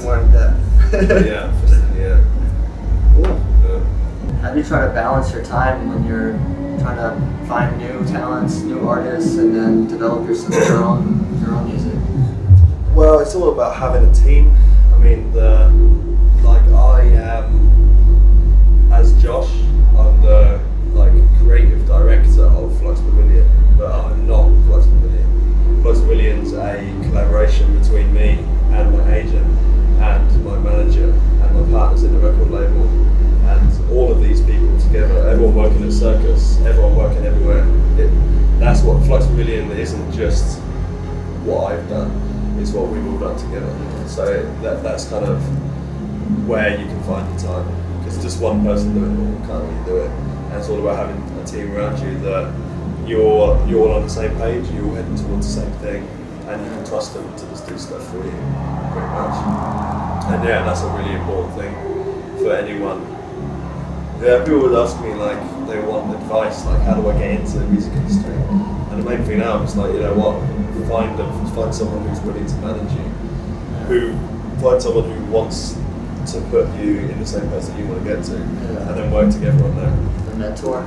more in depth. yeah. Cool. How do you try to balance your time when you're trying to find new talents, new artists, and then develop your own music? Well, it's all about having a team. I mean, I am, as Josh, I'm the creative director of Flux Pavilion, but I'm not Flux Pavilion. Flux Pavillion's a collaboration between me and my agent and my manager and my partners in the record label, and all of these people together, everyone working at Circus, everyone working everywhere. That's what Flux Pavilion isn't just what I've done, it's what we've all done together. So that's kind of where you can find the time, because just one person doing it all can't really do it. And it's all about having a team around you that you're all on the same page, you're all heading towards the same thing, and you can trust them to just do stuff for you, pretty much. And yeah, that's a really important thing for anyone. Yeah, people would ask me they want advice, how do I get into the music industry? And the main thing now is you know what, find someone who's willing to manage you, find someone who wants to put you in the same place that you want to get to, and then work together on that. A mentor?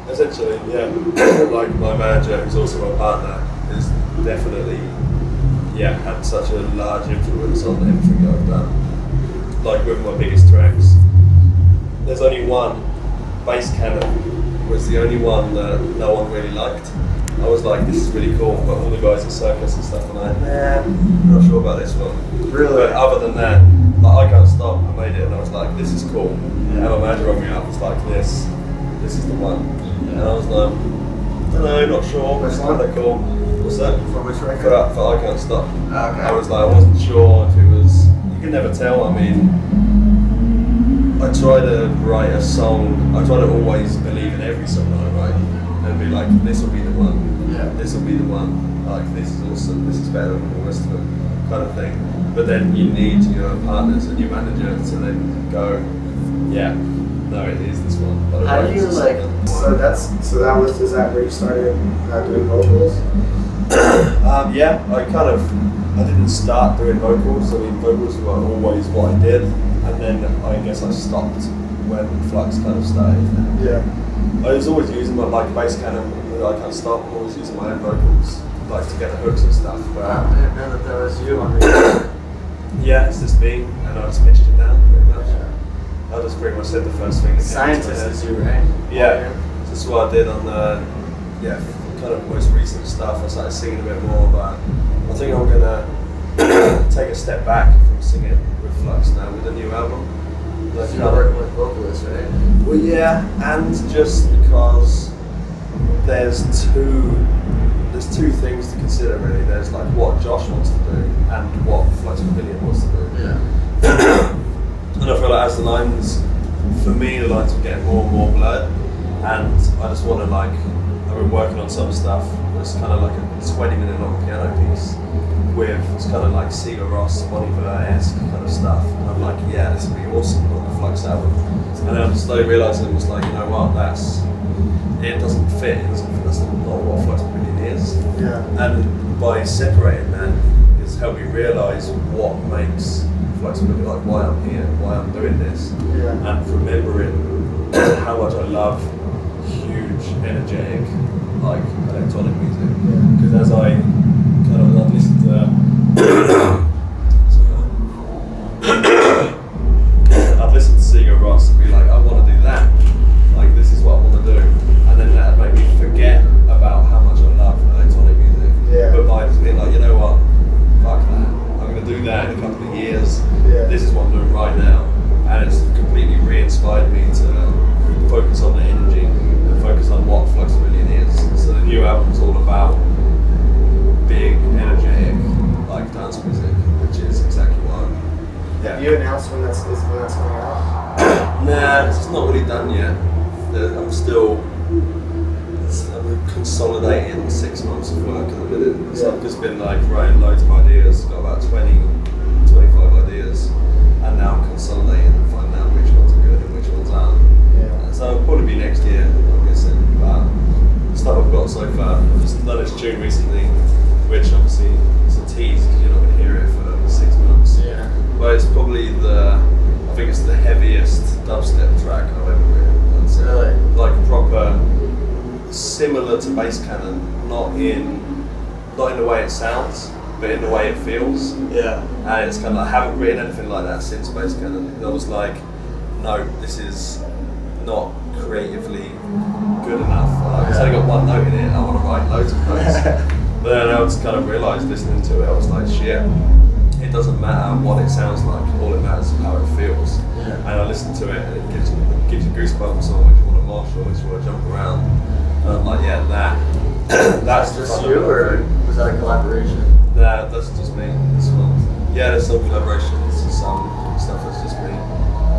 Essentially, yeah. My manager, who's also my partner, is definitely had such a large influence on everything that I've done. With my biggest tracks, there's only one, Basscannon was the only one that no one really liked. I was like, this is really cool, but all the guys at Circus and stuff, and I'm not sure about this one. Really? But other than that, I Can't Stop, I made it, and I was like, this is cool. And my manager rang me up, was like, this is the one. And I was like, I don't know, not sure, but it's kind of cool. What's that? For which record? For I Can't Stop. Okay. I was like, I wasn't sure if it was, you can never tell. I mean, I try to write a song, I try to always believe in every song that I write, and be like, this will be the one, this will be the one, this is awesome, this is better than the rest of them, kind of thing. But then you need your partners and your manager to then go, no, it is this one. How do you is that where you started doing vocals? I didn't start doing vocals. I mean, vocals were always what I did, and then I guess I stopped when Flux kind of started. Yeah. I was always using my Basscannon, I Can't Stop, always using my own vocals, to get the hooks and stuff. But I didn't know that was you on the yeah, it's just me, and I just pitched it down pretty much. I just pretty much said the first thing that Scientist is you, right? Yeah, that's what I did on the kind of most recent stuff. I started singing a bit more, but I think I'm gonna take a step back from singing with Flux now with the new album. You're not working with vocalists, right? Well, yeah, and just because there's two things to consider really. There's what Josh wants to do and what Flux Pavilion wants to do. Yeah. And I feel as the lines, for me, the lines are getting more and more blurred, and I just want to I've been working on some stuff that's kind of like a 20-minute long piano piece with, it's kind of like Sigur Rós, Bon Iver-esque kind of stuff. And I'm like, this would be awesome on the Flux album. And then I'm slowly realising, you know what, it doesn't fit, that's not what Flux Pavilion is. Yeah. And by separating that, it's helped me realise what makes Flux Pavilion, why I'm here, why I'm doing this. Yeah. And remembering how much I love huge, energetic, electronic music. Because as I kind of listened to I'd listen to Sigur Rós and be like, I want to do that. This is what I want to do. And then that would make me forget about how much I love electronic music. Yeah. But by just being like, you know what, fuck that. I'm going to do that in a couple of years. Yeah. This is what I'm doing right now. And it's completely re-inspired me to focus on the energy and focus on what Flux Pavilion is. So the new album's all about big, energetic, dance music, which is exactly what I'm. Have you announced when that's coming out? Nah, it's not really done yet. I'm consolidating 6 months of work at the minute. So I've just been writing loads of ideas, got about 25 ideas, and now I'm consolidating and finding out which ones are good and which ones aren't. Yeah. So it'll probably be next year, I'm guessing. But the stuff I've got so far, I've just done this tune recently, which obviously is a tease because you're not going to hear it for 6 months. Yeah. But similar to Basscannon, not in the way it sounds, but in the way it feels. Yeah. And it's kind of like, I haven't written anything like that since Basscannon. I was like, no, this is not creatively good enough. It's only got one note in it, and I want to write loads of notes. But then I just kind of realised listening to it, I was like, shit, it doesn't matter what it sounds like, all it matters is how it feels. Yeah. And I listen to it and it gives you goosebumps, or makes you want to march, or makes you want to jump around. And I'm like, yeah, that's just you, or was that a collaboration? That's just me. Yeah, there's some collaborations, some stuff that's just me.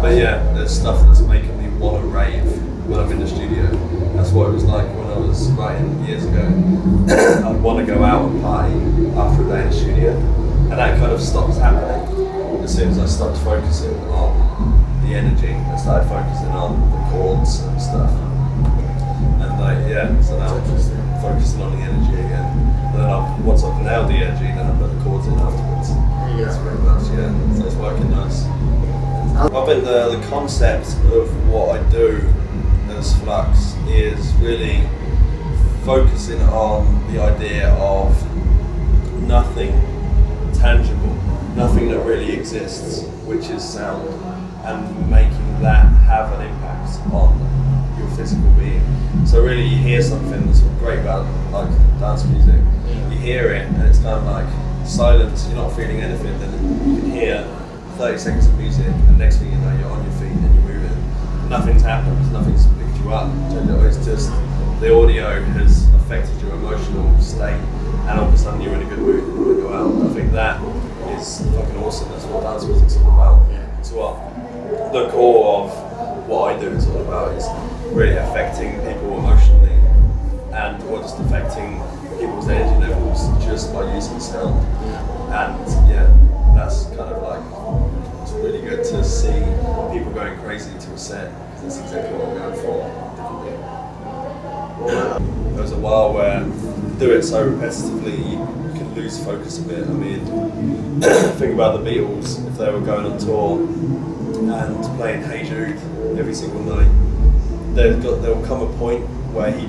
But yeah, there's stuff that's making me want to rave when I'm in the studio. That's what it was like when I was writing years ago. I'd want to go out and party after a day in the studio, and that kind of stopped happening as soon as I stopped focusing on the energy. I started focusing on the chords and stuff. And so now I'm just focusing on the energy again. And then once I've nailed the energy, then I put the chords in afterwards. That's pretty much, so it's working nice. I think the concept of what I do as Flux is really focusing on the idea of nothing tangible, nothing that really exists, which is sound, and making that have an impact on your physical being. So really you hear something that's great about like dance music, you hear it and it's kind of like silence, you're not feeling anything, then you can hear 30 seconds of music and next thing you know you're on your feet and you're moving. Nothing's happened, nothing's picked you up. It's just the audio has affected your emotional state and all of a sudden you're in a good mood and you want to go out. I think that is fucking awesome. That's what dance music's all about. It's what the core of what I do is all about, is really affecting people emotionally and or just affecting people's energy levels just by using sound. And that's kind of like, it's really good to see people going crazy to a set. That's exactly what I'm going for. There was a while where you do it so repetitively you can lose focus a bit. I mean, think about the Beatles, if they were going on tour and playing Hey Jude every single night, there will come a point where you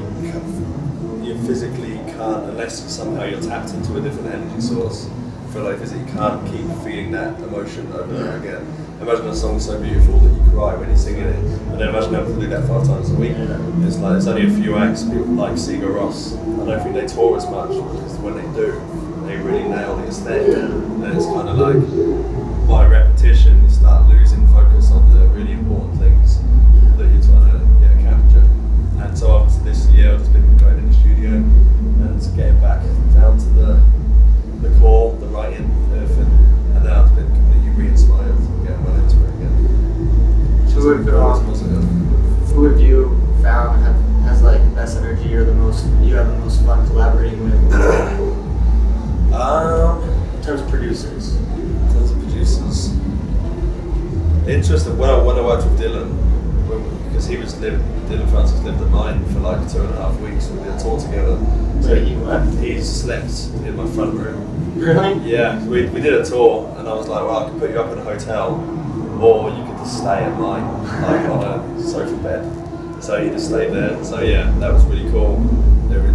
physically can't, unless somehow you're tapped into a different energy source, feel like physically you can't keep feeling that emotion over and over again. Imagine a song so beautiful that you cry when you're singing it, and then imagine having to do that 5 times a week. It's like, it's only a few acts, people like Sigur Rós, I don't think they tour as much, because when they do, they really nail the aesthetic. And it's kind of like, by repetition, you start losing focus on the really important things that you're trying to capture. And so obviously this year I've just been going in the studio and getting back down to the core, the writing, everything. And now I've been completely re-inspired and getting well into it again. Who have you found has like the best energy or you have the most fun collaborating with? In terms of producers. Interesting. When I worked with Dillon, because Dillon Francis lived at mine for like 2.5 weeks, we did a tour together. So he slept in my front room. Really? Yeah, we did a tour, and I was like, well, I could put you up in a hotel, or you could just stay at mine, like on a sofa bed. So he just stayed there. So yeah, that was really cool. They were